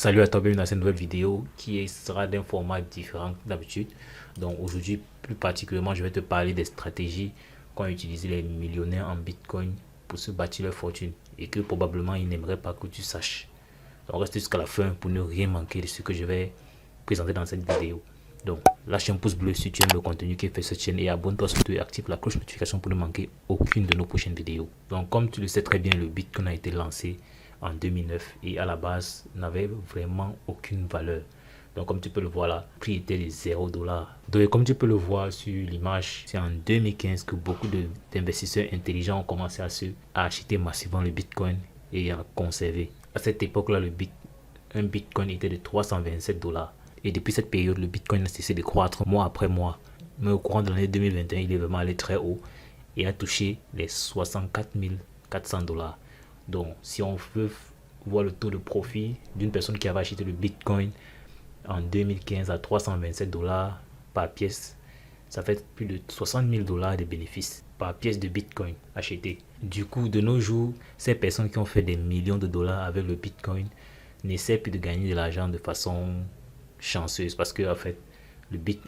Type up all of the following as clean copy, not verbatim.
Salut à toi, bienvenue dans cette nouvelle vidéo sera d'un format différent d'habitude. Donc aujourd'hui, plus particulièrement, je vais te parler des stratégies qu'ont utilisé les millionnaires en Bitcoin pour se bâtir leur fortune et que probablement ils n'aimeraient pas que tu saches. Donc reste jusqu'à la fin pour ne rien manquer de ce que je vais présenter dans cette vidéo. Donc lâche un pouce bleu si tu aimes le contenu qui est fait sur cette chaîne et abonne-toi surtout et active la cloche de notification pour ne manquer aucune de nos prochaines vidéos. Donc comme tu le sais très bien, le Bitcoin a été lancé en 2009 et à la base n'avait vraiment aucune valeur. Donc comme tu peux le voir là, le prix était de 0 $. Donc comme tu peux le voir sur l'image, c'est en 2015 que beaucoup d'investisseurs intelligents ont commencé à acheter massivement le Bitcoin et à conserver. À cette époque-là, un Bitcoin était de 327 $. Et depuis cette période, le Bitcoin a cessé de croître mois après mois. Mais au courant de l'année 2021, il est vraiment allé très haut et a touché les 64 400 $. Donc, si on veut voir le taux de profit d'une personne qui avait acheté le Bitcoin en 2015 à 327 $ par pièce, ça fait plus de 60 000 $ de bénéfices par pièce de Bitcoin acheté. Du coup, de nos jours, ces personnes qui ont fait des millions de dollars avec le Bitcoin n'essaient plus de gagner de l'argent de façon chanceuse parce que en fait,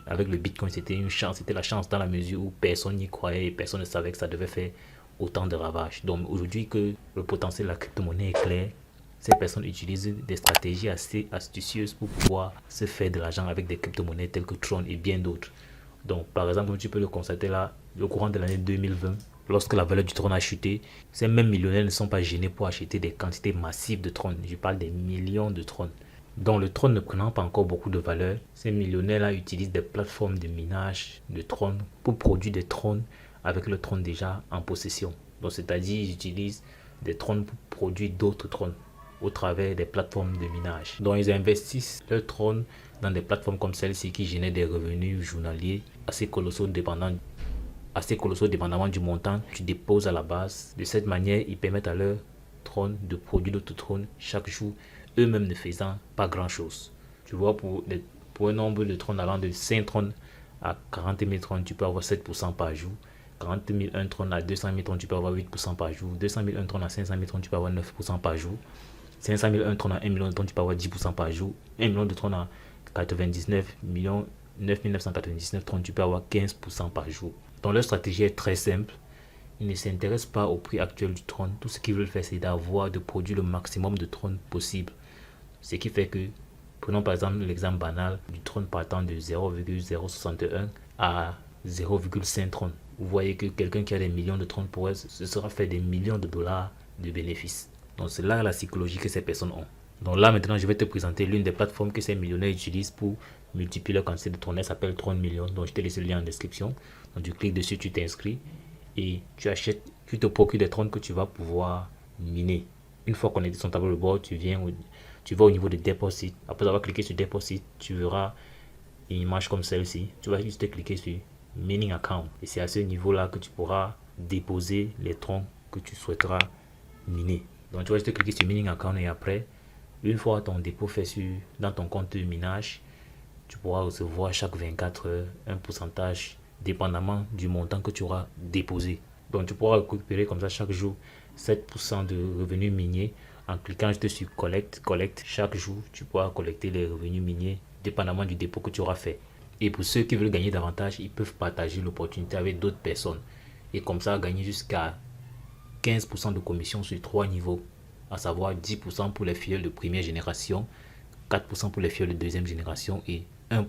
avec le Bitcoin, c'était une chance, c'était la chance dans la mesure où personne n'y croyait et personne ne savait que ça devait faire autant de ravages. Donc aujourd'hui que le potentiel de la crypto-monnaie est clair, ces personnes utilisent des stratégies assez astucieuses pour pouvoir se faire de l'argent avec des crypto-monnaies telles que Tron et bien d'autres. Donc par exemple, comme tu peux le constater là, au courant de l'année 2020, lorsque la valeur du Tron a chuté, ces mêmes millionnaires ne sont pas gênés pour acheter des quantités massives de Tron. Je parle des millions de Tron. Donc le Tron ne prenant pas encore beaucoup de valeur, ces millionnaires-là utilisent des plateformes de minage de Tron pour produire des Trons avec le Tron déjà en possession. Donc c'est-à-dire ils utilisent des Trons pour produire d'autres Trons au travers des plateformes de minage. Donc ils investissent leur Tron dans des plateformes comme celle-ci qui génèrent des revenus journaliers assez colossaux dépendamment du montant que tu déposes à la base. De cette manière, ils permettent à leur Tron de produire d'autres Trons chaque jour, eux-mêmes ne faisant pas grand-chose. Tu vois, pour un nombre de Trons allant de 5 Trons à 40 000 Trons, tu peux avoir 7% par jour. 40 000 1 Tron à 200 000 Trons, tu peux avoir 8% par jour. 200 000 1 Tron à 500 000 Trons, tu peux avoir 9% par jour. 500 000 1 Tron à 1 million de Trons, tu peux avoir 10% par jour. 1 million de Trons à 99 millions 9 999 Trons, tu peux avoir 15% par jour. Donc leur stratégie est très simple. Ils ne s'intéressent pas au prix actuel du Tron. Tout ce qu'ils veulent faire, c'est de produire le maximum de Tron possible. Ce qui fait que, prenons par exemple l'exemple banal du Tron partant de 0,061 à 0,5 Tron. Vous voyez que quelqu'un qui a des millions de Tron pour elle, ce sera fait des millions de dollars de bénéfices. Donc c'est là la psychologie que ces personnes ont. Donc là maintenant, je vais te présenter l'une des plateformes que ces millionnaires utilisent pour multiplier leur quantité de Tron. Elle s'appelle Tron Million. Donc je te laisse le lien en description. Donc tu cliques dessus, tu t'inscris et tu te procures des Trons que tu vas pouvoir miner. Une fois connecté sur ton tableau de bord, tu vas au niveau de Deposit. Après avoir cliqué sur Deposit, tu verras une image comme celle-ci. Tu vas juste cliquer sur Mining Account. Et c'est à ce niveau-là que tu pourras déposer les Trons que tu souhaiteras miner. Donc tu vas juste cliquer sur Mining Account et après, une fois ton dépôt fait dans ton compte de minage, tu pourras recevoir chaque 24 heures un pourcentage dépendamment du montant que tu auras déposé. Donc tu pourras récupérer comme ça chaque jour 7% de revenus miniers en cliquant juste sur Collect. Chaque jour, tu pourras collecter les revenus miniers dépendamment du dépôt que tu auras fait. Et pour ceux qui veulent gagner davantage, ils peuvent partager l'opportunité avec d'autres personnes. Et comme ça, gagner jusqu'à 15% de commission sur 3 niveaux, à savoir 10% pour les filleuls de première génération, 4% pour les filleuls de deuxième génération et 1%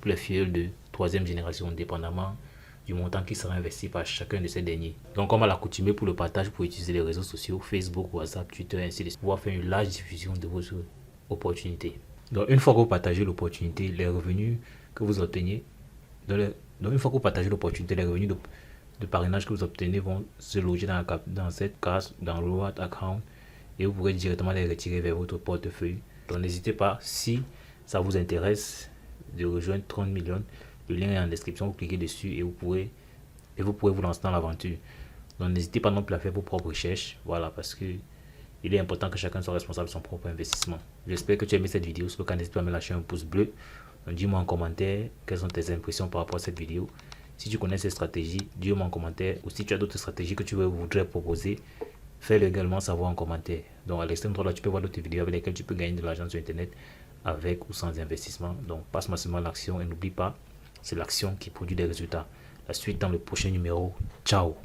pour les filleuls de troisième génération, dépendamment du montant qui sera investi par chacun de ces derniers. Donc, comme à l'accoutumée pour le partage, pour utiliser les réseaux sociaux, Facebook, WhatsApp, Twitter, ainsi de suite, pouvoir faire une large diffusion de vos opportunités. Donc, une fois que vous partagez l'opportunité, les revenus que vous obtenez, donc une fois que vous partagez l'opportunité, les revenus de parrainage que vous obtenez vont se loger dans cette case, dans le Reward Account, et vous pourrez directement les retirer vers votre portefeuille. Donc, n'hésitez pas, si ça vous intéresse, de rejoindre 30 millions. Le lien est en description, vous cliquez dessus et vous pourrez vous lancer dans l'aventure. Donc n'hésitez pas non plus à faire vos propres recherches, voilà, parce que il est important que chacun soit responsable de son propre investissement. J'espère que tu as aimé cette vidéo. Si le cas, n'hésite pas à me lâcher un pouce bleu. Dis-moi en commentaire quelles sont tes impressions par rapport à cette vidéo. Si tu connais cette stratégie, dis-moi en commentaire. Ou si tu as d'autres stratégies que tu voudrais proposer, Fais-le également savoir en commentaire. Donc à l'extrême droite, là, tu peux voir d'autres vidéos avec lesquelles tu peux gagner de l'argent sur Internet avec ou sans investissement. Donc passe massivement l'action et n'oublie pas, c'est l'action qui produit des résultats. La suite dans le prochain numéro. Ciao.